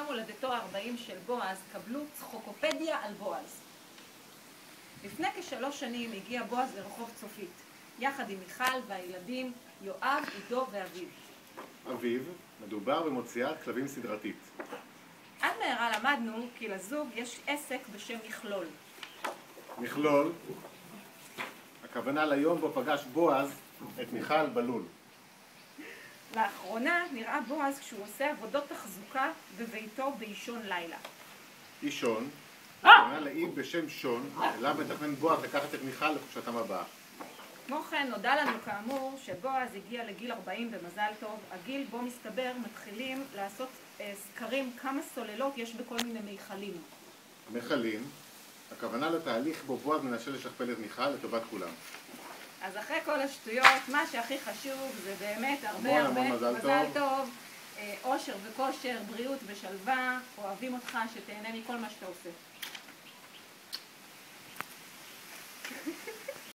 יום הולדתו ה-40 של בועז, קבלו צחוקופדיה על בועז. לפני כ3 שנים הגיע בועז לרחוב צופית, יחד עם מיכל והילדים יואב, עידו ואביב. אביב, מדובר במוציאת כלבים סדרתית. עד מהרה למדנו כי לזוג יש עסק בשם מכלול. מכלול, הכוונה ליום בו פגש בועז את מיכל בלול. לאחרונה נראה בועז כשהוא עושה עבודות תחזוקה בביתו באישון לילה. אישון, הכוונה לאי בשם שון, אליו מתכנן בועז לקחת את מיכל לחופשתם הבאה. כמו כן נודע לנו כאמור שבועז הגיע לגיל 40 במזל טוב, הגיל בו מסתבר מתחילים לעשות סקרים כמה סוללות יש בכל מיני מיכלים. מכלים, הכוונה לתהליך בו בועז מנסה לשכפל את מיכל לטובת כולם. אז אחרי כל השטויות, מה שהכי חשוב זה באמת הרבה מזל טוב, אושר וכושר, בריאות ושלווה, אוהבים אותך, שתהנה מכל מה שאתה עושה.